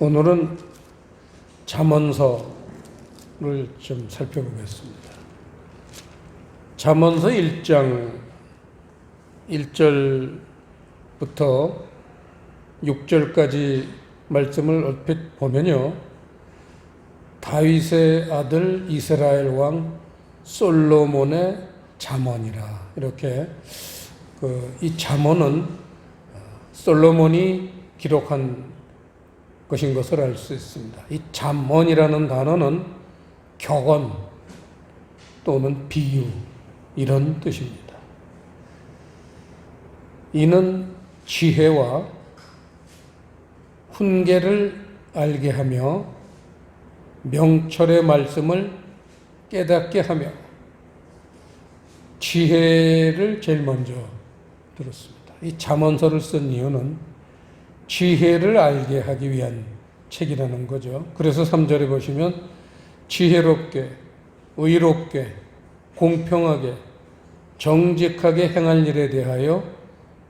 오늘은 잠언서를 좀 살펴보겠습니다. 잠언서 1장 1절부터 6절까지 말씀을 얼핏 보면요, 다윗의 아들 이스라엘 왕 솔로몬의 잠언이라, 이렇게 이 잠언은 솔로몬이 기록한 것인 것을 알 수 있습니다. 이 잠언이라는 단어는 격언 또는 비유, 이런 뜻입니다. 이는 지혜와 훈계를 알게 하며 명철의 말씀을 깨닫게 하며, 지혜를 제일 먼저 들었습니다. 이 잠언서를 쓴 이유는 지혜를 알게 하기 위한 책이라는 거죠. 그래서 3절에 보시면 지혜롭게, 의롭게, 공평하게, 정직하게 행할 일에 대하여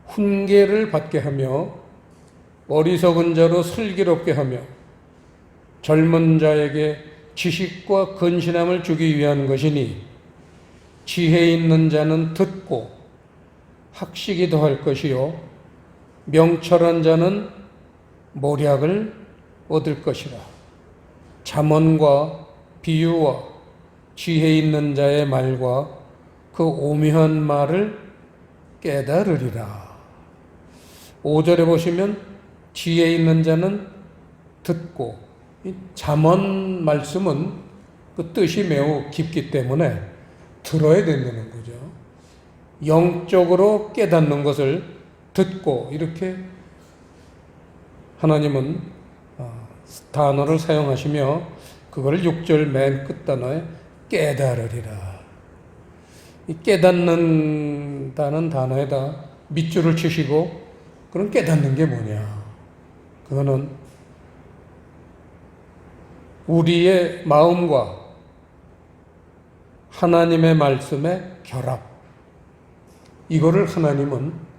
훈계를 받게 하며 어리석은 자로 슬기롭게 하며 젊은 자에게 지식과 근신함을 주기 위한 것이니, 지혜 있는 자는 듣고 학식이 더할 것이요 명철한 자는 모략을 얻을 것이라. 잠언과 비유와 지혜 있는 자의 말과 그 오묘한 말을 깨달으리라. 5절에 보시면 지혜 있는 자는 듣고, 이 잠언 말씀은 그 뜻이 매우 깊기 때문에 들어야 된다는 거죠. 영적으로 깨닫는 것을 듣고, 이렇게 하나님은 단어를 사용하시며 그걸 6절 맨 끝 단어에 깨달으리라. 이 깨닫는다는 단어에다 밑줄을 치시고, 그럼 깨닫는 게 뭐냐? 그거는 우리의 마음과 하나님의 말씀의 결합, 이거를 하나님은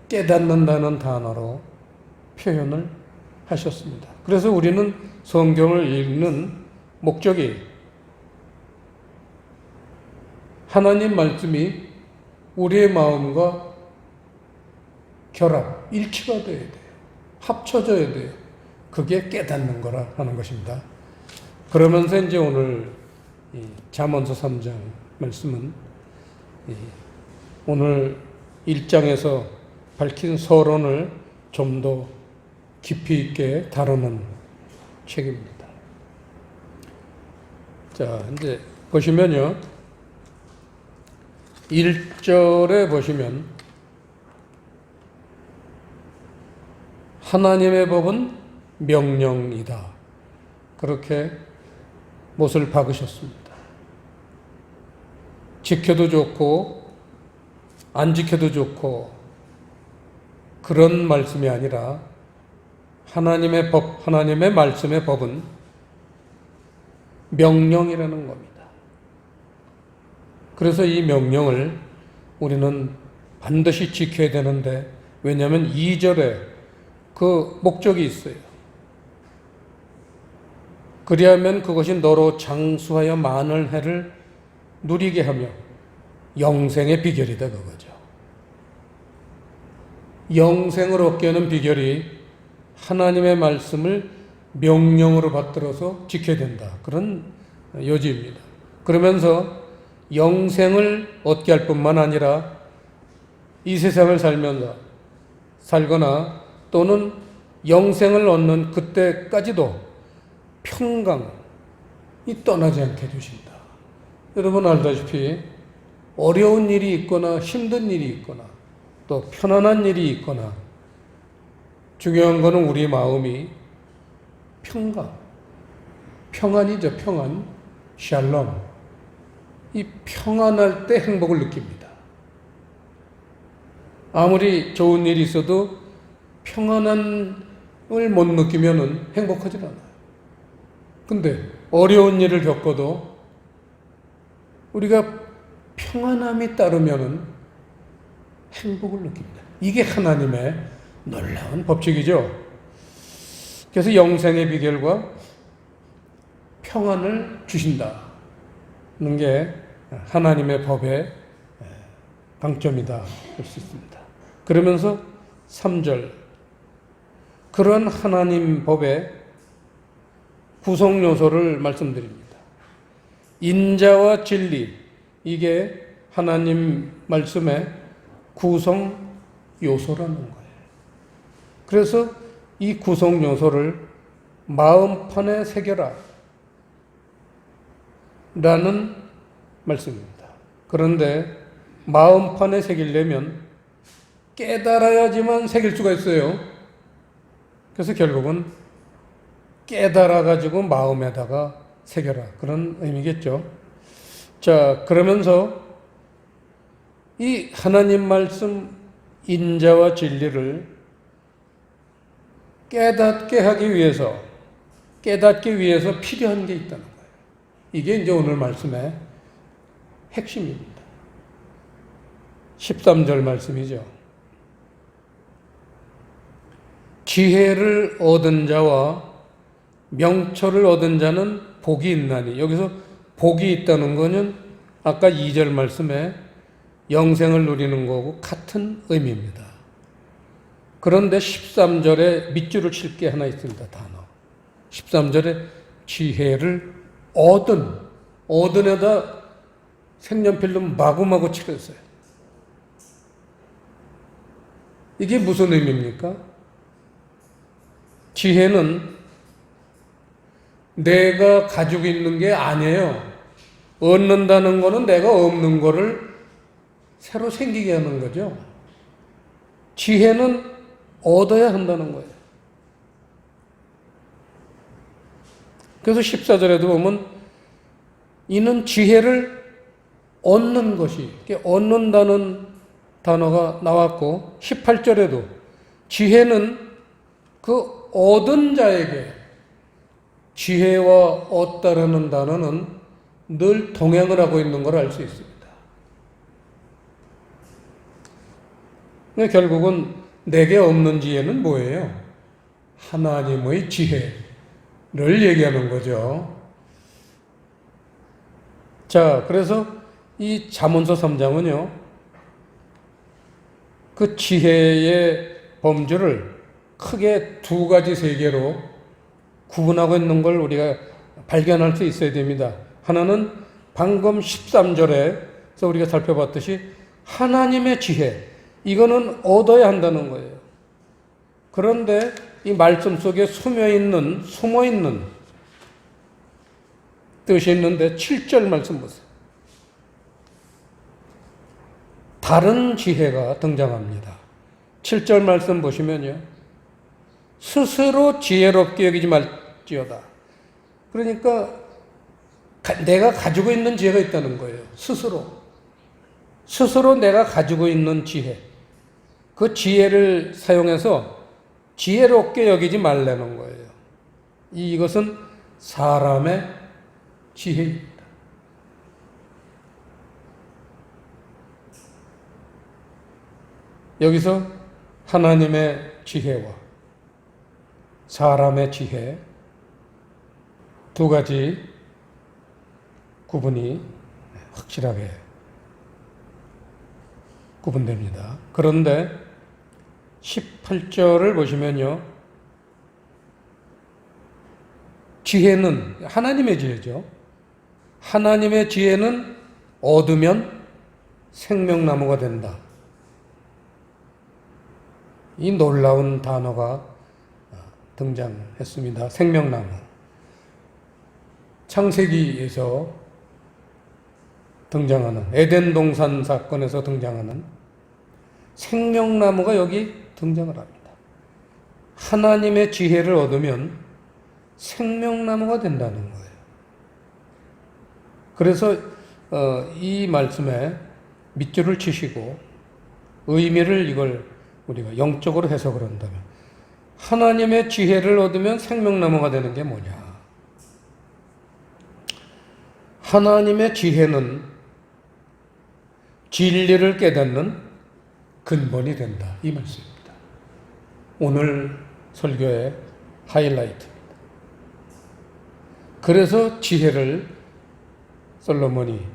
깨닫는다는 단어로 표현을 하셨습니다. 그래서 우리는 성경을 읽는 목적이 하나님 말씀이 우리의 마음과 결합, 일치가 되어야 돼요. 합쳐져야 돼요. 그게 깨닫는 거라 하는 것입니다. 그러면서 이제 오늘 잠언서 3장 말씀은 오늘 1장에서 밝힌 서론을 좀 더 깊이 있게 다루는 책입니다. 자, 이제 보시면요, 1절에 보시면 하나님의 법은 명령이다, 그렇게 못을 박으셨습니다. 지켜도 좋고 안 지켜도 좋고 그런 말씀이 아니라 하나님의 법, 하나님의 말씀의 법은 명령이라는 겁니다. 그래서 이 명령을 우리는 반드시 지켜야 되는데, 왜냐하면 2절에 그 목적이 있어요. 그리하면 그것이 너로 장수하여 많은 해를 누리게 하며 영생의 비결이다, 그거죠. 영생을 얻게 하는 비결이 하나님의 말씀을 명령으로 받들어서 지켜야 된다, 그런 요지입니다. 그러면서 영생을 얻게 할 뿐만 아니라 이 세상을 살거나 또는 영생을 얻는 그때까지도 평강이 떠나지 않게 해주신다. 여러분 알다시피 어려운 일이 있거나 힘든 일이 있거나 또 편안한 일이 있거나, 중요한 것은 우리 마음이 평안이죠. 평안, 샬롬. 이 평안할 때 행복을 느낍니다. 아무리 좋은 일이 있어도 평안함을 못 느끼면 행복하지 않아요. 근데 어려운 일을 겪어도 우리가 평안함이 따르면 행복을 느낍니다. 이게 하나님의 놀라운 법칙이죠. 그래서 영생의 비결과 평안을 주신다는 게 하나님의 법의 강점이다 할 수 있습니다. 그러면서 3절, 그런 하나님 법의 구성 요소를 말씀드립니다. 인자와 진리, 이게 하나님 말씀의 구성 요소라는 거예요. 그래서 이 구성 요소를 마음판에 새겨라 라는 말씀입니다. 그런데 마음판에 새기려면 깨달아야지만 새길 수가 있어요. 그래서 결국은 깨달아가지고 마음에다가 새겨라, 그런 의미겠죠. 자, 그러면서 이 하나님 말씀 인자와 진리를 깨닫게 위해서 필요한 게 있다는 거예요. 이게 이제 오늘 말씀의 핵심입니다. 13절 말씀이죠. 지혜를 얻은 자와 명철을 얻은 자는 복이 있나니, 여기서 복이 있다는 것은 아까 2절 말씀에 영생을 누리는 거고 같은 의미입니다. 그런데 13절에 밑줄을 칠 게 하나 있습니다. 단어. 13절에 지혜를 얻은에다 색연필로 마구마구 칠했어요. 이게 무슨 의미입니까? 지혜는 내가 가지고 있는 게 아니에요. 얻는다는 거는 내가 없는 거를 새로 생기게 하는 거죠. 지혜는 얻어야 한다는 거예요. 그래서 14절에도 보면 이는 지혜를 얻는 것이, 얻는다는 단어가 나왔고, 18절에도 지혜는 그 얻은 자에게, 지혜와 얻다라는 단어는 늘 동행을 하고 있는 걸 알 수 있습니다. 결국은 내게 없는 지혜는 뭐예요? 하나님의 지혜를 얘기하는 거죠. 자, 그래서 이 잠언서 3장은요, 그 지혜의 범주를 크게 두 가지 세계로 구분하고 있는 걸 우리가 발견할 수 있어야 됩니다. 하나는 방금 13절에서 우리가 살펴봤듯이 하나님의 지혜, 이거는 얻어야 한다는 거예요. 그런데 이 말씀 속에 숨어 있는 뜻이 있는데 7절 말씀 보세요. 다른 지혜가 등장합니다. 7절 말씀 보시면요, 스스로 지혜롭게 여기지 말지어다. 그러니까 내가 가지고 있는 지혜가 있다는 거예요. 스스로 내가 가지고 있는 지혜, 그 지혜를 사용해서 지혜롭게 여기지 말라는 거예요. 이것은 사람의 지혜입니다. 여기서 하나님의 지혜와 사람의 지혜, 두 가지 구분이 확실하게 구분됩니다. 그런데 18절을 보시면요, 지혜는 하나님의 지혜죠. 하나님의 지혜는 얻으면 생명나무가 된다. 이 놀라운 단어가 등장했습니다. 생명나무. 창세기에서 등장하는, 에덴 동산 사건에서 등장하는 생명나무가 여기 등장을 합니다. 하나님의 지혜를 얻으면 생명나무가 된다는 거예요. 그래서 이 말씀에 밑줄을 치시고 의미를 이걸 우리가 영적으로 해석을 한다면, 하나님의 지혜를 얻으면 생명나무가 되는 게 뭐냐? 하나님의 지혜는 진리를 깨닫는 근본이 된다, 이 말씀입니다. 오늘 설교의 하이라이트. 그래서 지혜를 솔로몬이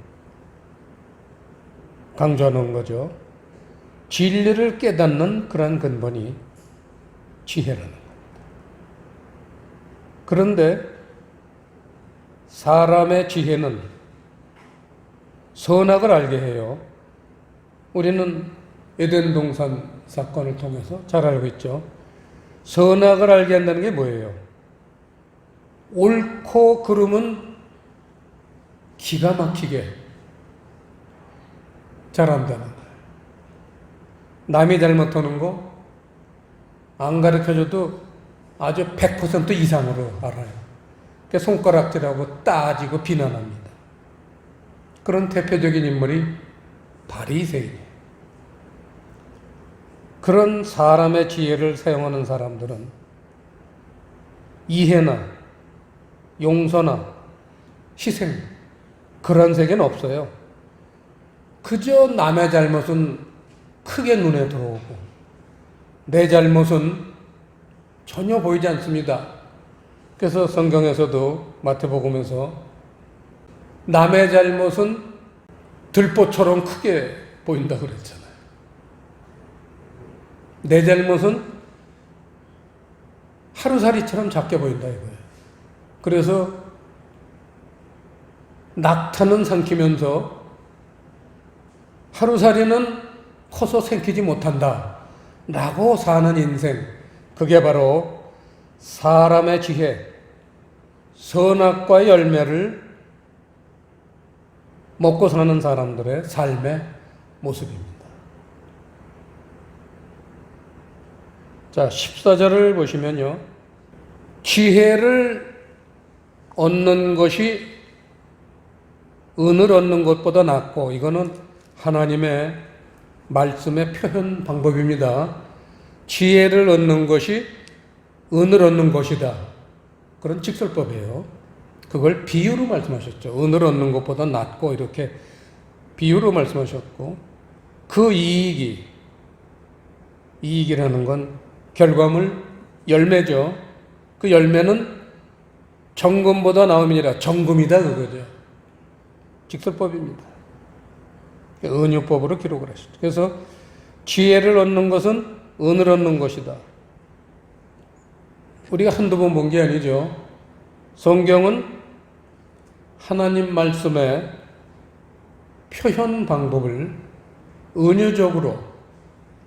강조하는 거죠. 진리를 깨닫는 그러한 근본이 지혜라는 겁니다. 그런데 사람의 지혜는 선악을 알게 해요. 우리는 에덴 동산 사건을 통해서 잘 알고 있죠. 선악을 알게 한다는 게 뭐예요? 옳고 그름은 기가 막히게 잘한다는 거예요. 남이 잘못하는 거 안 가르쳐줘도 아주 100% 이상으로 알아요. 손가락질하고 따지고 비난합니다. 그런 대표적인 인물이 바리새인이에요. 그런 사람의 지혜를 사용하는 사람들은 이해나 용서나 희생, 그런 세계는 없어요. 그저 남의 잘못은 크게 눈에 들어오고 내 잘못은 전혀 보이지 않습니다. 그래서 성경에서도 마태복음에서 남의 잘못은 들보처럼 크게 보인다고 그랬잖아요. 내 잘못은 하루살이처럼 작게 보인다 이거예요. 그래서 낙타는 삼키면서 하루살이는 커서 생기지 못한다 라고 사는 인생, 그게 바로 사람의 지혜, 선악과의 열매를 먹고 사는 사람들의 삶의 모습입니다. 자, 14절을 보시면요. 지혜를 얻는 것이 은을 얻는 것보다 낫고, 이거는 하나님의 말씀의 표현 방법입니다. 지혜를 얻는 것이 은을 얻는 것이다. 그런 직설법이에요. 그걸 비유로 말씀하셨죠. 은을 얻는 것보다 낫고 이렇게 비유로 말씀하셨고, 그 이익이라는 건 결과물, 열매죠. 그 열매는 정금보다 나음이니라, 정금이다 그거죠. 직설법입니다. 은유법으로 기록을 하셨죠. 그래서 지혜를 얻는 것은 은을 얻는 것이다. 우리가 한두 번 본 게 아니죠. 성경은 하나님 말씀의 표현 방법을 은유적으로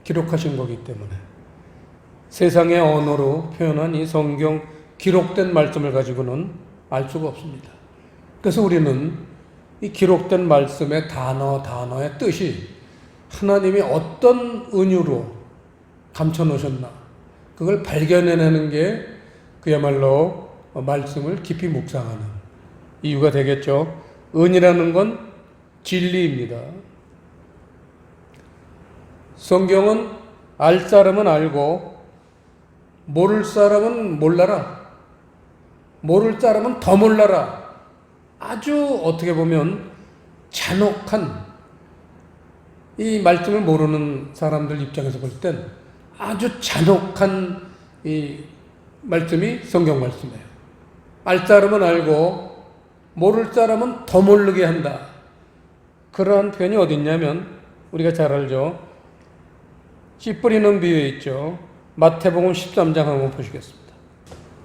기록하신 거기 때문에 세상의 언어로 표현한 이 성경 기록된 말씀을 가지고는 알 수가 없습니다. 그래서 우리는 이 기록된 말씀의 단어의 뜻이 하나님이 어떤 은유로 감춰놓으셨나, 그걸 발견해내는 게 그야말로 말씀을 깊이 묵상하는 이유가 되겠죠. 은이라는 건 진리입니다. 성경은 알 사람은 알고 모를 사람은 몰라라, 모를 사람은 더 몰라라, 아주 어떻게 보면 잔혹한, 이 말씀을 모르는 사람들 입장에서 볼 땐 아주 잔혹한 이 말씀이 성경 말씀이에요. 알 사람은 알고 모를 사람은 더 모르게 한다. 그러한 표현이 어디 있냐면 우리가 잘 알죠. 씨 뿌리는 비유에 있죠. 마태복음 13장 한번 보시겠습니다.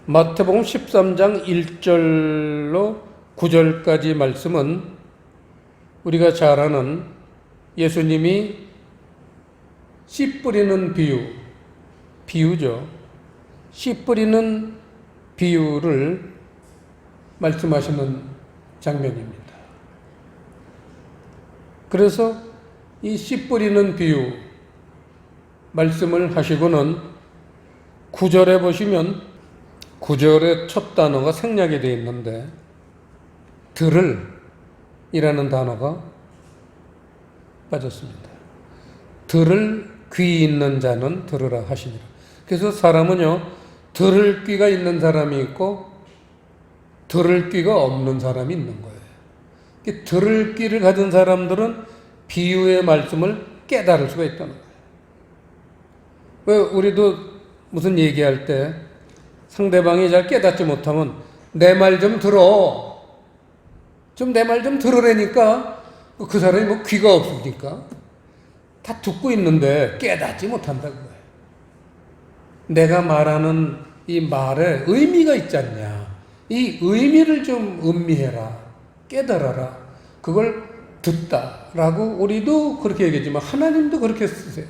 마태복음 13장 1절로 9절까지 말씀은 우리가 잘 아는 예수님이 씨 뿌리는 비유죠. 씨 뿌리는 비유를 말씀하시는 장면입니다. 그래서 이 씨 뿌리는 비유 말씀을 하시고는 9절에 보시면 9절의 첫 단어가 생략이 되어 있는데 들을이라는 단어가 빠졌습니다. 들을 귀 있는 자는 들으라 하시니라. 그래서 사람은요, 들을 귀가 있는 사람이 있고 들을 귀가 없는 사람이 있는 거예요. 들을 귀를 가진 사람들은 비유의 말씀을 깨달을 수가 있다는 거예요. 왜 우리도 무슨 얘기할 때 상대방이 잘 깨닫지 못하면 내 말 좀 들어. 좀 내 말 좀 들으라니까. 그 사람이 뭐 귀가 없습니까? 다 듣고 있는데 깨닫지 못한다고 해요. 내가 말하는 이 말에 의미가 있지 않냐. 이 의미를 좀 음미해라. 깨달아라. 그걸 듣다라고 우리도 그렇게 얘기하지만 하나님도 그렇게 쓰세요.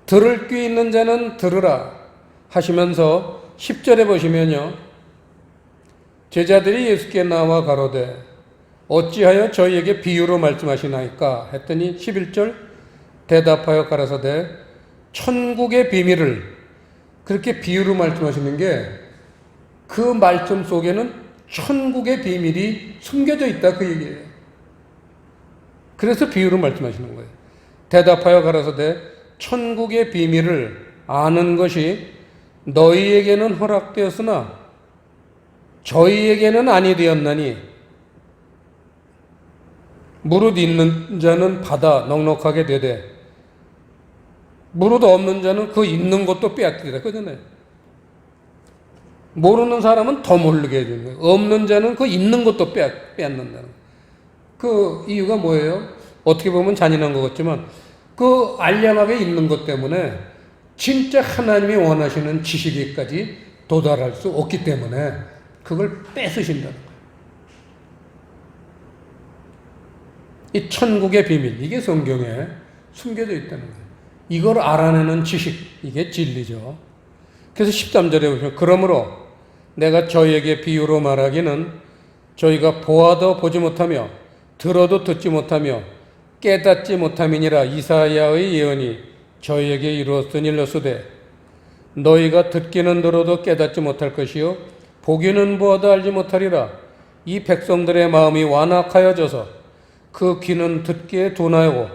들을 귀 있는 자는 들으라 하시면서 10절에 보시면요. 제자들이 예수께 나와 가로되 어찌하여 저희에게 비유로 말씀하시나이까 했더니 11절 대답하여 가라사대 천국의 비밀을 그렇게 비유로 말씀하시는 게 그 말씀 속에는 천국의 비밀이 숨겨져 있다 그 얘기예요. 그래서 비유로 말씀하시는 거예요. 대답하여 가라사대 천국의 비밀을 아는 것이 너희에게는 허락되었으나 저희에게는 아니 되었나니 무릇 있는 자는 받아 넉넉하게 되되 무릇 없는 자는 그 있는 것도 빼앗기다. 그러잖아요. 모르는 사람은 더 모르게 해주는 거예요. 없는 자는 그 있는 것도 빼앗는다는 그 이유가 뭐예요? 어떻게 보면 잔인한 것 같지만 그 알량하게 있는 것 때문에 진짜 하나님이 원하시는 지식에까지 도달할 수 없기 때문에 그걸 뺏으신다는 거예요. 이 천국의 비밀, 이게 성경에 숨겨져 있다는 거예요. 이걸 알아내는 지식, 이게 진리죠. 그래서 13절에 보시면 그러므로 내가 저희에게 비유로 말하기는 저희가 보아도 보지 못하며 들어도 듣지 못하며 깨닫지 못함이니라. 이사야의 예언이 저희에게 이루어진 일로소되 너희가 듣기는 들어도 깨닫지 못할 것이요 보기는 보아도 알지 못하리라. 이 백성들의 마음이 완악하여져서 그 귀는 듣기에 둔하고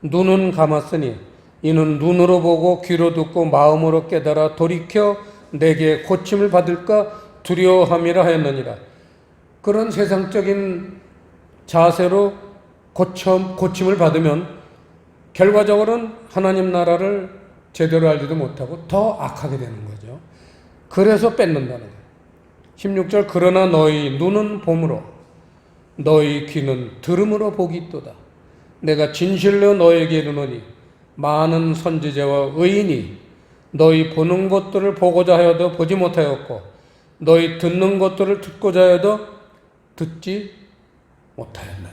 눈은 감았으니 이는 눈으로 보고 귀로 듣고 마음으로 깨달아 돌이켜 내게 고침을 받을까 두려워함이라 하였느니라. 그런 세상적인 자세로 고침을 받으면 결과적으로는 하나님 나라를 제대로 알지도 못하고 더 악하게 되는 거죠. 그래서 뺏는다는 거예요. 16절 그러나 너희 눈은 봄으로 너희 귀는 들음으로 복이 있도다. 내가 진실로 너에게 이르노니 많은 선지자와 의인이 너희 보는 것들을 보고자 하여도 보지 못하였고 너희 듣는 것들을 듣고자 하여도 듣지 못하였느니라.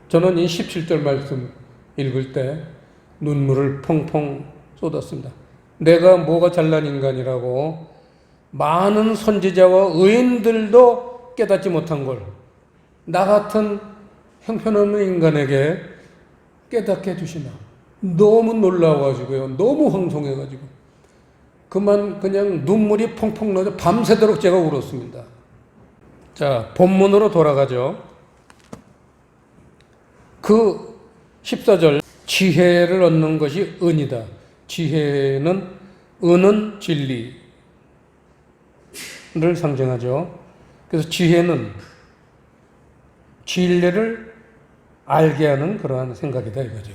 저는 이 17절 말씀 읽을 때 눈물을 펑펑 쏟았습니다. 내가 뭐가 잘난 인간이라고 많은 선지자와 의인들도 깨닫지 못한 걸 나 같은 형편없는 인간에게 깨닫게 해주시나. 너무 놀라워가지고요. 너무 황송해가지고 그냥 눈물이 펑펑 나서 밤새도록 제가 울었습니다. 자, 본문으로 돌아가죠. 그 14절 지혜를 얻는 것이 은이다. 은은 진리를 상징하죠. 그래서 지혜는 진리를 알게 하는 그러한 생각이다 이거죠.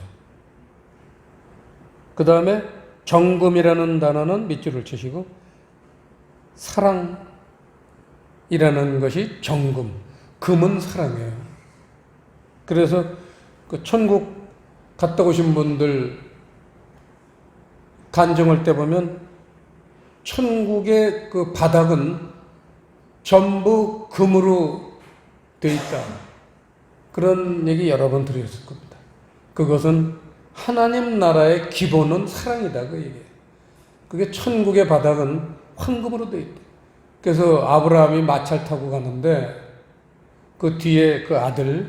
그 다음에 정금이라는 단어는 밑줄을 치시고 사랑이라는 것이 정금, 금은 사랑이에요. 그래서 그 천국 갔다 오신 분들 간증할 때 보면 천국의 그 바닥은 전부 금으로 되어 있다. 그런 얘기 여러 번 들으셨을 겁니다. 그것은 하나님 나라의 기본은 사랑이다. 그 얘기예요. 그게 천국의 바닥은 황금으로 되어 있다. 그래서 아브라함이 마차를 타고 가는데 그 뒤에 그 아들이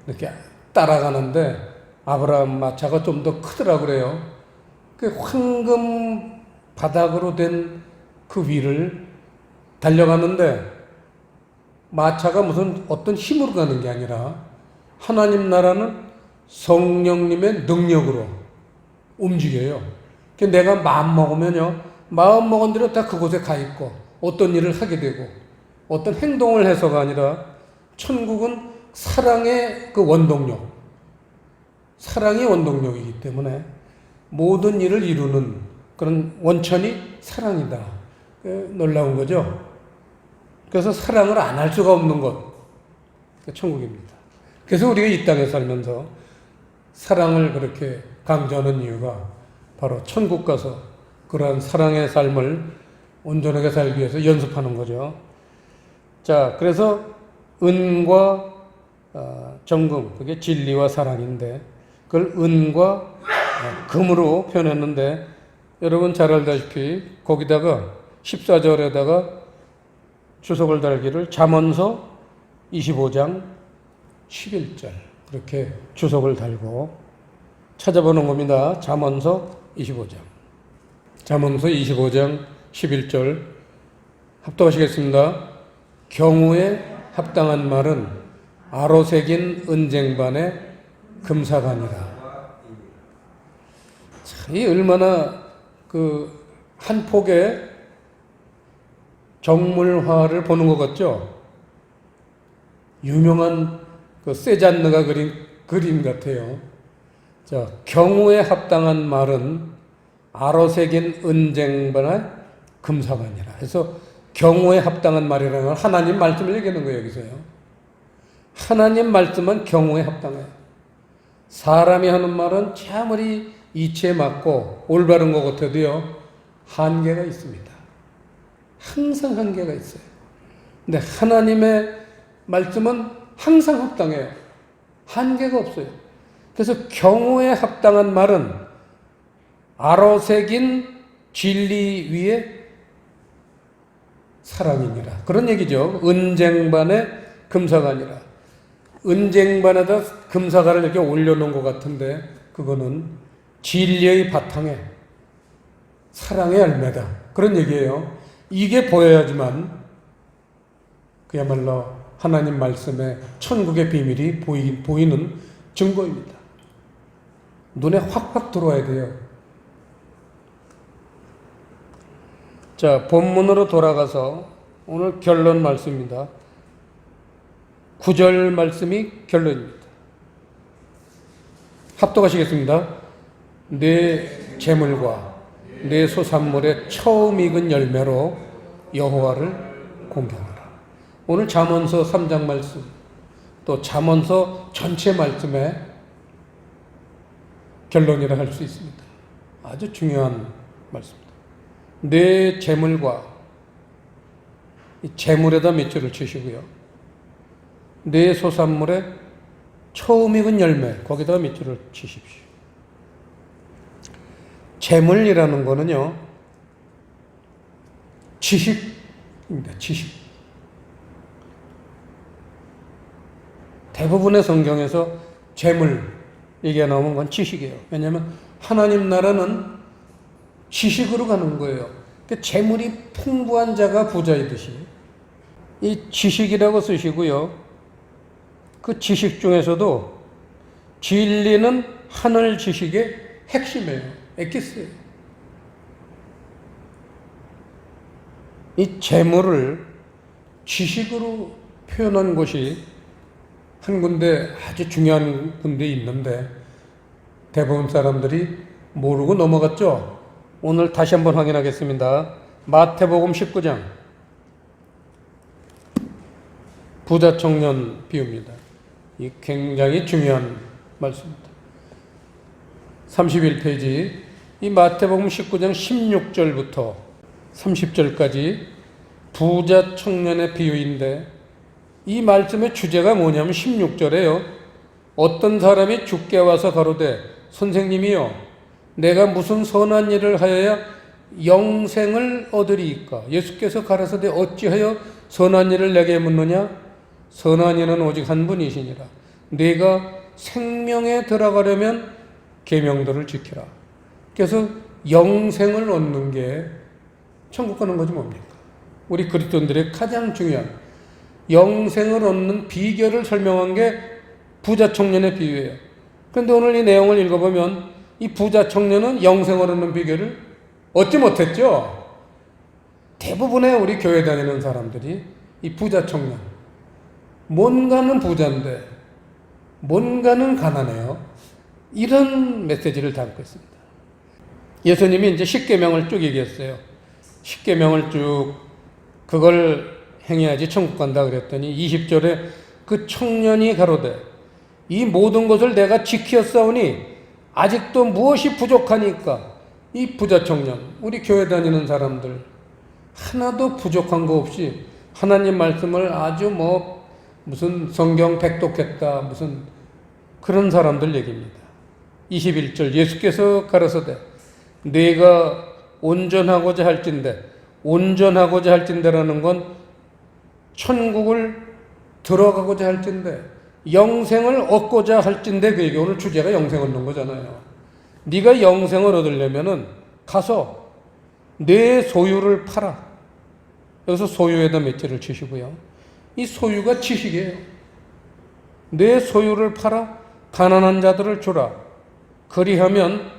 이렇게 따라가는데 아브라함 마차가 좀 더 크더라고 그래요. 그 황금 바닥으로 된 그 위를 달려가는데 마차가 무슨 어떤 힘으로 가는 게 아니라 하나님 나라는 성령님의 능력으로 움직여요. 내가 마음 먹으면요, 마음 먹은 대로 다 그곳에 가 있고 어떤 일을 하게 되고 어떤 행동을 해서가 아니라 천국은 사랑의 그 원동력, 사랑이 원동력이기 때문에 모든 일을 이루는 그런 원천이 사랑이다. 놀라운 거죠. 그래서 사랑을 안 할 수가 없는 곳, 천국입니다. 그래서 우리가 이 땅에 살면서 사랑을 그렇게 강조하는 이유가 바로 천국 가서 그러한 사랑의 삶을 온전하게 살기 위해서 연습하는 거죠. 자, 그래서 은과 정금, 그게 진리와 사랑인데 그걸 은과 금으로 표현했는데 여러분 잘 알다시피 거기다가 14절에다가 주석을 달기를 잠언서 25장 11절 그렇게 주석을 달고 찾아보는 겁니다. 잠언서 25장 11절 합독하시겠습니다. 경우에 합당한 말은 아로새긴 은쟁반의 금사가니라. 이 얼마나 한 폭의 정물화를 보는 것 같죠? 유명한 세잔느가 그린 그림 같아요. 자, 경우에 합당한 말은 아로새긴 은쟁반의 금사가니라. 그래서 경우에 합당한 말이라는 건 하나님 말씀을 얘기하는 거예요, 여기서요. 하나님 말씀은 경우에 합당해요. 사람이 하는 말은 아무리 이치에 맞고 올바른 것 같아도요, 한계가 있습니다. 항상 한계가 있어요. 근데 하나님의 말씀은 항상 합당해요. 한계가 없어요. 그래서 경우에 합당한 말은 아로새긴 진리 위에 사랑이니라. 그런 얘기죠. 은쟁반에 금사가 아니라. 은쟁반에다 금사가를 이렇게 올려놓은 것 같은데 그거는 진리의 바탕에 사랑의 열매다. 그런 얘기예요. 이게 보여야지만 그야말로 하나님 말씀에 천국의 비밀이 보이는 증거입니다. 눈에 확확 들어와야 돼요. 자, 본문으로 돌아가서 오늘 결론 말씀입니다. 9절 말씀이 결론입니다. 합독하시겠습니다. 내 재물과 내 소산물의 처음 익은 열매로 여호와를 공경하라. 오늘 잠언서 3장 말씀, 또 잠언서 전체 말씀의 결론이라 할 수 있습니다. 아주 중요한 말씀입니다. 내 재물과 이 재물에다 밑줄을 치시고요. 내 소산물의 처음 익은 열매, 거기다가 밑줄을 치십시오. 재물이라는 거는요, 지식입니다. 지식. 대부분의 성경에서 재물 얘기가 나오는 건 지식이에요. 왜냐하면 하나님 나라는 지식으로 가는 거예요. 그러니까 재물이 풍부한 자가 부자이듯이 이 지식이라고 쓰시고요. 그 지식 중에서도 진리는 하늘 지식의 핵심이에요. 엑기스예요. 이 재물을 지식으로 표현한 곳이 한 군데 아주 중요한 군데 있는데 대부분 사람들이 모르고 넘어갔죠. 오늘 다시 한번 확인하겠습니다. 마태복음 19장 부자 청년 비유입니다. 이 굉장히 중요한 말씀입니다. 31페이지 이 마태복음 19장 16절부터 30절까지 부자 청년의 비유인데 이 말씀의 주제가 뭐냐면 16절에요. 어떤 사람이 주께 와서 가로되 선생님이여 내가 무슨 선한 일을 하여야 영생을 얻으리이까. 예수께서 가라사대 어찌하여 선한 일을 내게 묻느냐. 선한 이는 오직 한 분이시니라. 네가 생명에 들어가려면 계명들을 지키라. 그래서 영생을 얻는 게 천국 가는 거지 뭡니까? 우리 그리스도인들의 가장 중요한 영생을 얻는 비결을 설명한 게 부자 청년의 비유예요. 그런데 오늘 이 내용을 읽어보면 이 부자 청년은 영생을 얻는 비결을 얻지 못했죠. 대부분의 우리 교회 다니는 사람들이 이 부자 청년, 뭔가는 부자인데 뭔가는 가난해요. 이런 메시지를 담고 있습니다. 예수님이 이제 십계명을 쭉 얘기했어요. 십계명을 쭉 그걸 행해야지 천국 간다 그랬더니 20절에 그 청년이 가로되 이 모든 것을 내가 지키었사오니 아직도 무엇이 부족하니까. 이 부자 청년, 우리 교회 다니는 사람들 하나도 부족한 거 없이 하나님 말씀을 아주 무슨 성경 백독했다 무슨 그런 사람들 얘기입니다. 21절 예수께서 가라사대 내가 온전하고자 할진대라는 건 천국을 들어가고자 할진대, 영생을 얻고자 할진대, 그 얘기. 오늘 주제가 영생 얻는 거잖아요. 네가 영생을 얻으려면은 가서 내 소유를 팔아. 여기서 소유에다 매치를 치시고요. 이 소유가 지식이에요. 내 소유를 팔아 가난한 자들을 주라. 그리하면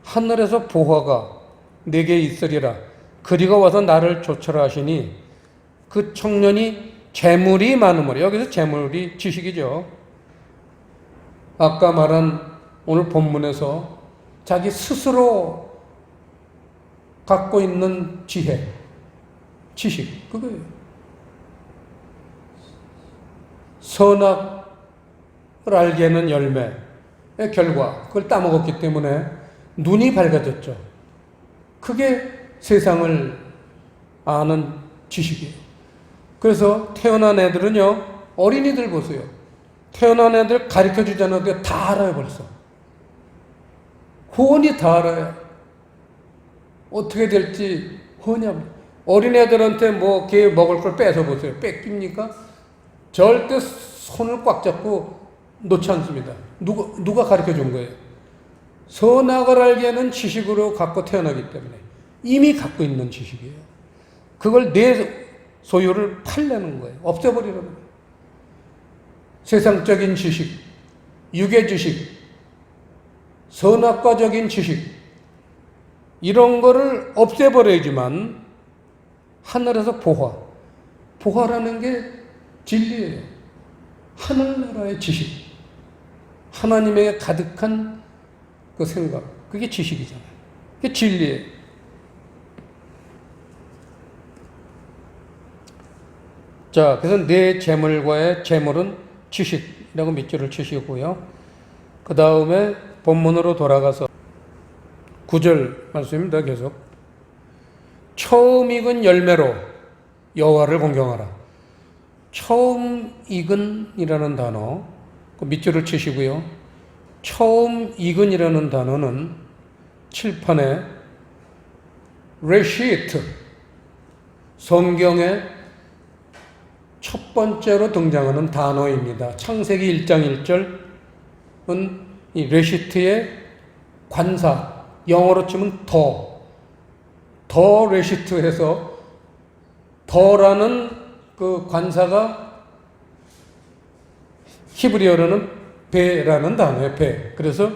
하늘에서 보화가 내게 있으리라. 그리고 와서 나를 좇으라 하시니 그 청년이 재물이 많으므로. 여기서 재물이 지식이죠. 아까 말한 오늘 본문에서 자기 스스로 갖고 있는 지혜, 지식, 그거예요. 선악을 알게 하는 열매의 결과, 그걸 따먹었기 때문에 눈이 밝아졌죠. 그게 세상을 아는 지식이에요. 그래서 태어난 애들은요, 어린이들 보세요. 태어난 애들 가르쳐 주잖아요. 다 알아요, 벌써. 훤히 다 알아요. 어떻게 될지 훤히 합니다. 어린애들한테 걔 먹을 걸 뺏어보세요. 뺏깁니까? 절대 손을 꽉 잡고 놓지 않습니다. 누가 가르쳐 준 거예요? 선악을 알게 하는 지식으로 갖고 태어나기 때문에 이미 갖고 있는 지식이에요. 그걸 내 소유를 팔려는 거예요. 없애버리는 거예요. 세상적인 지식, 육의 지식, 선악과적인 지식, 이런 거를 없애버려야지만 하늘에서 보화라는 게 진리예요. 하늘나라의 지식, 하나님에게 가득한 그 생각, 그게 지식이잖아요. 그게 진리예요. 자, 그래서 내 재물과의 재물은 지식이라고 밑줄을 치시고요. 그 다음에 본문으로 돌아가서 9절 말씀입니다. 계속. 처음 익은 열매로 여호와를 공경하라. 처음 익은이라는 단어, 그 밑줄을 치시고요. 처음 익은이라는 단어는 칠판에 레시트, 성경에 첫 번째로 등장하는 단어입니다. 창세기 1장 1절은 이 레시트의 관사, 영어로 치면 더 레시트 해서 더라는 그 관사가 히브리어로는 베라는 단어예요. 베. 그래서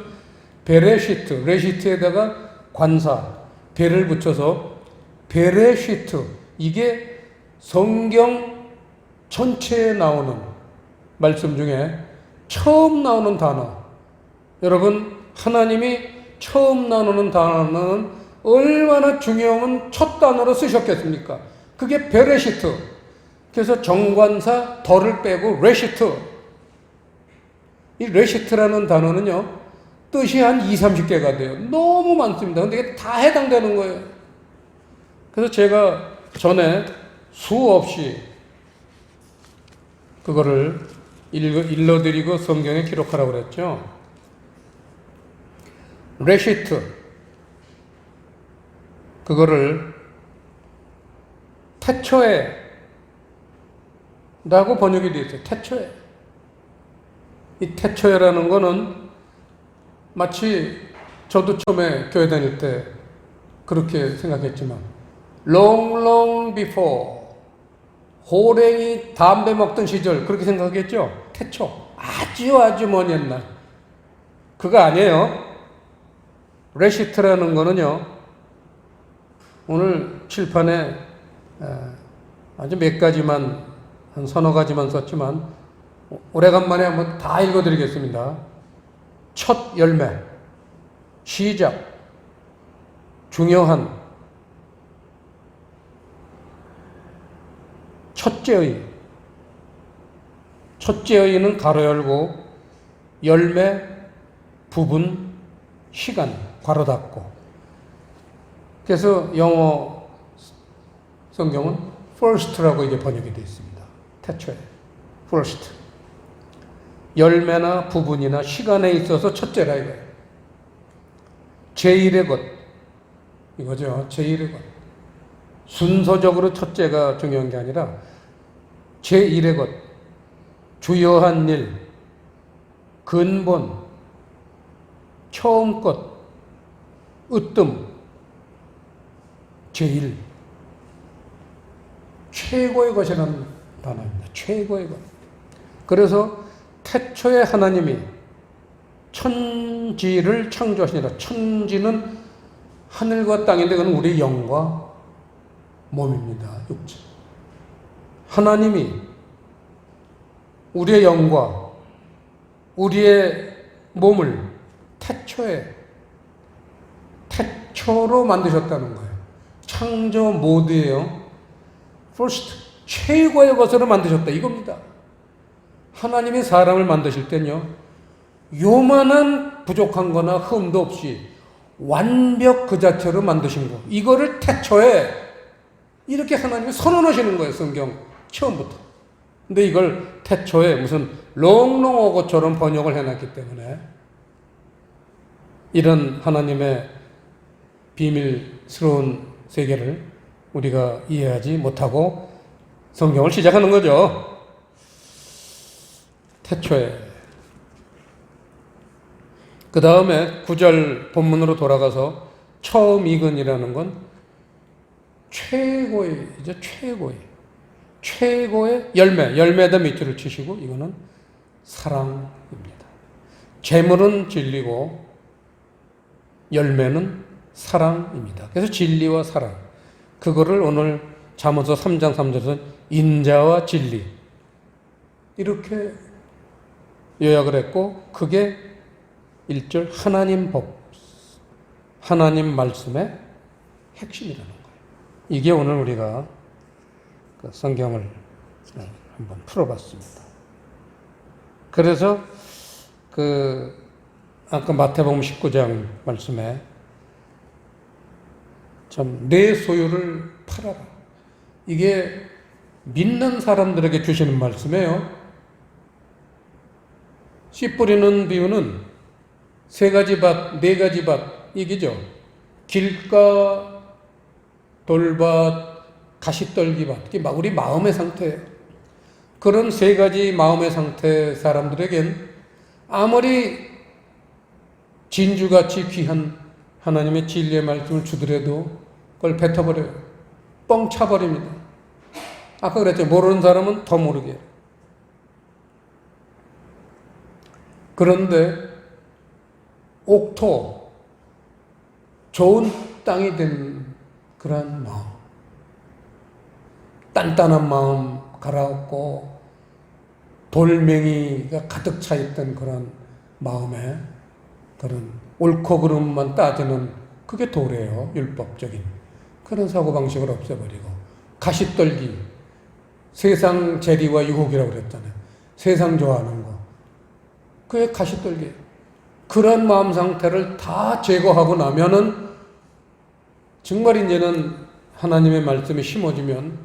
베레시트, 레시트에다가 관사, 베를 붙여서 베레시트. 이게 성경 전체에 나오는 말씀 중에 처음 나오는 단어. 여러분, 하나님이 처음 나오는 단어는 얼마나 중요한 첫 단어로 쓰셨겠습니까? 그게 베레시트. 그래서 정관사 덜을 빼고 레시트. 이 레시트라는 단어는요, 뜻이 한 20-30개가 돼요. 너무 많습니다. 근데 이게 다 해당되는 거예요. 그래서 제가 전에 수없이 그거를 일러드리고 성경에 기록하라고 그랬죠. 레시트. 그거를 태초에 라고 번역이 되어 있어요. 태초에. 이 태초에라는 거는 마치 저도 처음에 교회 다닐 때 그렇게 생각했지만 long before 호랭이 담배 먹던 시절 그렇게 생각했죠. 태초. 아주 먼 옛날. 그거 아니에요. 레시트라는 거는요, 오늘 칠판에 아주 몇 가지만, 한 서너 가지만 썼지만 오래간만에 한번 다 읽어드리겠습니다. 첫 열매, 시작, 중요한 첫째의는 가로 열고 열매, 부분, 시간 괄호 닫고. 그래서 영어 성경은 first라고 이게 번역이 되어 있습니다. 태초에 first. 열매나 부분이나 시간에 있어서 첫째라 이거예요. 제1의 것 이거죠. 제1의 것. 순서적으로 첫째가 중요한 게 아니라 제1의 것, 주요한 일, 근본, 처음 것, 으뜸, 제1, 최고의 것이라는 단어입니다. 최고의 것. 그래서 태초에 하나님이 천지를 창조하시니라. 천지는 하늘과 땅인데 그건 우리의 영과 몸입니다. 육체. 하나님이 우리의 영과 우리의 몸을 태초로 만드셨다는 거예요. 창조 모드예요. first, 최고의 것으로 만드셨다 이겁니다. 하나님이 사람을 만드실 때는요, 요만한 부족한 거나 흠도 없이 완벽 그 자체로 만드신 거. 이거를 태초에 이렇게 하나님이 선언하시는 거예요. 성경 처음부터. 근데 이걸 태초에 무슨 롱롱어고처럼 번역을 해놨기 때문에 이런 하나님의 비밀스러운 세계를 우리가 이해하지 못하고 성경을 시작하는 거죠. 태초에. 그 다음에 9절 본문으로 돌아가서 처음 익은이라는 건 최고의 열매에다 밑줄을 치시고 이거는 사랑입니다. 재물은 진리고 열매는 사랑입니다. 그래서 진리와 사랑, 그거를 오늘 잠언서 3장 3절에서 인자와 진리 이렇게 요약을 했고, 그게 1절 하나님 법, 하나님 말씀의 핵심이라는 거예요. 이게 오늘 우리가 그 성경을 한번 풀어봤습니다. 그래서 아까 마태복음 19장 말씀에 내 소유를 팔아라. 이게 믿는 사람들에게 주시는 말씀이에요. 씨 뿌리는 비유는 3가지 밭, 4가지 밭 얘기죠. 길가, 돌밭, 가시떨기밭. 이게 우리 마음의 상태예요. 그런 3가지 마음의 상태 사람들에겐 아무리 진주같이 귀한 하나님의 진리의 말씀을 주더라도 그걸 뱉어버려요. 뻥 차버립니다. 아까 그랬죠. 모르는 사람은 더 모르게 해요. 그런데 옥토, 좋은 땅이 된 그런 마음, 단단한 마음 갈아엎고 돌멩이가 가득 차 있던 그런 마음에 그런 옳고 그름만 따지는 그게 도래요. 율법적인 그런 사고방식을 없애버리고, 가시떨기, 세상 재리와 유혹이라고 그랬잖아요. 세상 좋아하는 거, 그게 가시떨기. 그런 마음 상태를 다 제거하고 나면은 정말 이제는 하나님의 말씀이 심어지면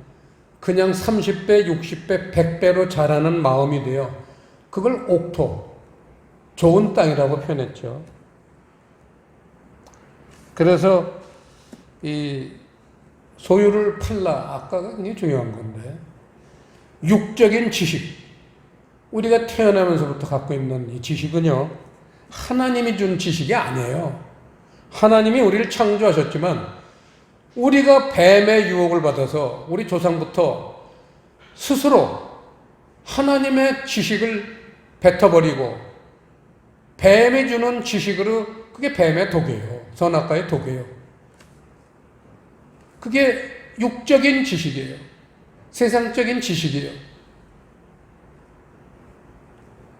그냥 30배, 60배, 100배로 자라는 마음이 돼요. 그걸 옥토, 좋은 땅이라고 표현했죠. 그래서 이 소유를 팔라, 아까가 굉장히 중요한 건데, 육적인 지식, 우리가 태어나면서부터 갖고 있는 이 지식은요, 하나님이 준 지식이 아니에요. 하나님이 우리를 창조하셨지만 우리가 뱀의 유혹을 받아서 우리 조상부터 스스로 하나님의 지식을 뱉어버리고 뱀이 주는 지식으로, 그게 뱀의 독이에요. 선악과의 독이에요. 그게 육적인 지식이에요. 세상적인 지식이에요.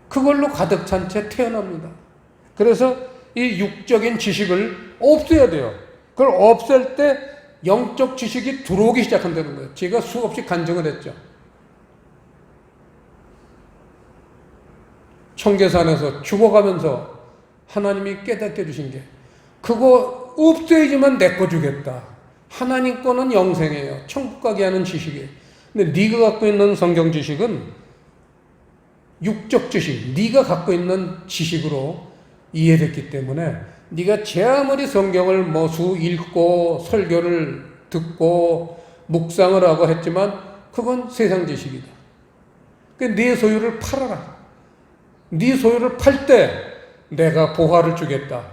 그걸로 가득 찬 채 태어납니다. 그래서 이 육적인 지식을 없애야 돼요. 그걸 없앨 때 영적 지식이 들어오기 시작한다는 거예요. 제가 수없이 간증을 했죠. 청계산에서 죽어가면서 하나님이 깨닫게 해주신 게, 그거 없어야지만 내 거 주겠다. 하나님 거는 영생이에요. 천국 가게 하는 지식이에요. 근데 네가 갖고 있는 성경 지식은 육적 지식, 네가 갖고 있는 지식으로 이해됐기 때문에 네가 제 아무리 성경을 수 읽고 설교를 듣고 묵상을 하고 했지만 그건 세상 지식이다. 그러니까 네 소유를 팔아라. 네 소유를 팔 때 내가 보화를 주겠다.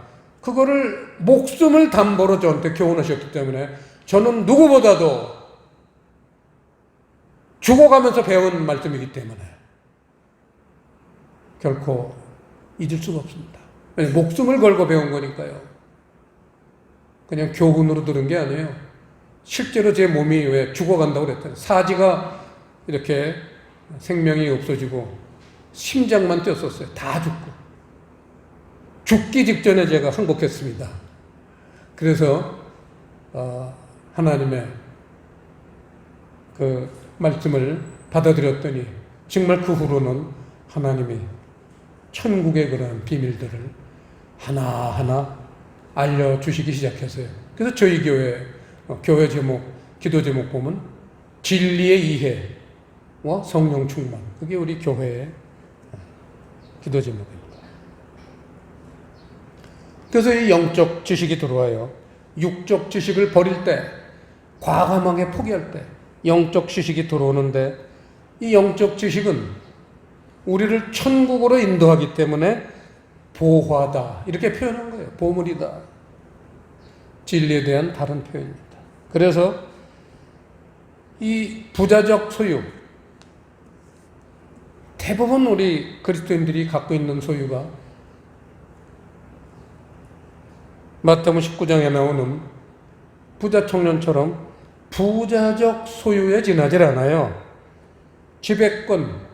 그거를 목숨을 담보로 저한테 교훈하셨기 때문에 저는 누구보다도 죽어가면서 배운 말씀이기 때문에 결코 잊을 수가 없습니다. 목숨을 걸고 배운 거니까요. 그냥 교훈으로 들은 게 아니에요. 실제로 제 몸이 왜 죽어간다고 그랬더니 사지가 이렇게 생명이 없어지고 심장만 뛰었었어요. 다 죽고. 죽기 직전에 제가 항복했습니다. 그래서 하나님의 그 말씀을 받아들였더니 정말 그 후로는 하나님이 천국의 그런 비밀들을 하나하나 알려주시기 시작했어요. 그래서 저희 교회 제목, 기도 제목 보면 진리의 이해와 성령 충만. 그게 우리 교회의 기도 제목입니다. 그래서 이 영적 지식이 들어와요. 육적 지식을 버릴 때, 과감하게 포기할 때 영적 지식이 들어오는데, 이 영적 지식은 우리를 천국으로 인도하기 때문에 보화다, 이렇게 표현한 거예요. 보물이다. 진리에 대한 다른 표현입니다. 그래서 이 부자적 소유, 대부분 우리 그리스도인들이 갖고 있는 소유가 마태복음 19장에 나오는 부자 청년처럼 부자적 소유에 지나질 않아요. 지배권,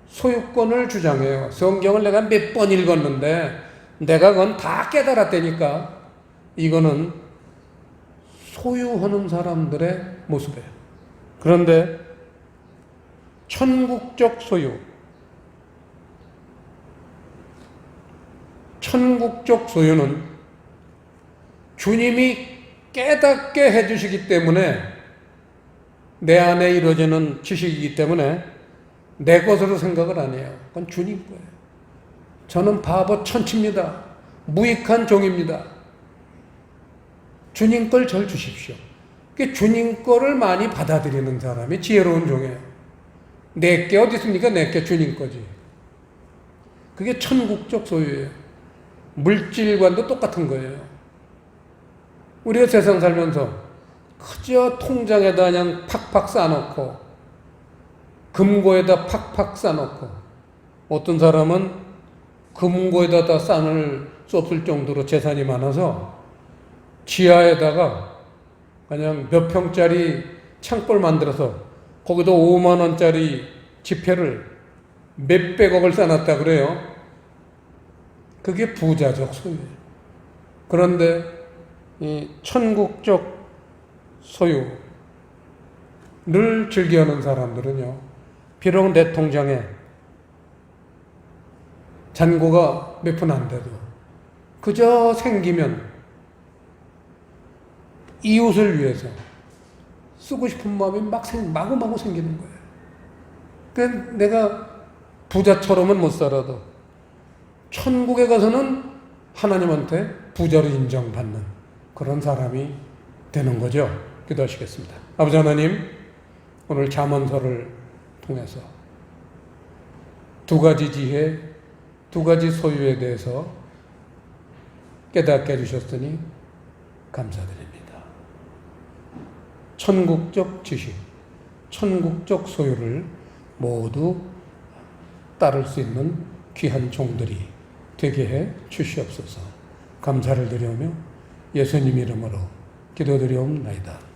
소유권을 주장해요. 성경을 내가 몇 번 읽었는데 내가 그건 다 깨달았다니까. 이거는 소유하는 사람들의 모습이에요. 그런데 천국적 소유, 천국적 소유는 주님이 깨닫게 해주시기 때문에, 내 안에 이루어지는 지식이기 때문에 내 것으로 생각을 안 해요. 그건 주님 거예요. 저는 바보 천치입니다. 무익한 종입니다. 주님 걸 절 주십시오. 주님 거를 많이 받아들이는 사람이 지혜로운 종이에요. 내게 어디 있습니까? 내게 주님 거지. 그게 천국적 소유예요. 물질관도 똑같은 거예요. 우리가 세상 살면서 그저 통장에다 그냥 팍팍 쌓아놓고, 금고에다 팍팍 쌓아놓고, 어떤 사람은 금고에다 다 쌓을 수 없을 정도로 재산이 많아서 지하에다가 그냥 몇 평짜리 창고를 만들어서 거기도 5만 원짜리 지폐를 몇백억을 쌓아놨다 그래요. 그게 부자적 소유예요. 그런데 이 천국적 소유를 즐겨하는 사람들은요, 비록 내 통장에 잔고가 몇 푼 안 돼도 그저 생기면 이웃을 위해서 쓰고 싶은 마음이 마구마구 생기는 거예요. 그러니까 내가 부자처럼은 못 살아도 천국에 가서는 하나님한테 부자로 인정받는 그런 사람이 되는 거죠. 기도하시겠습니다. 아버지 하나님, 오늘 잠언서를 통해서 두 가지 지혜, 두 가지 소유에 대해서 깨닫게 해주셨으니 감사드립니다. 천국적 지식, 천국적 소유를 모두 따를 수 있는 귀한 종들이 되게 해 주시옵소서. 감사를 드리오며 예수님 이름으로 기도드리옵나이다.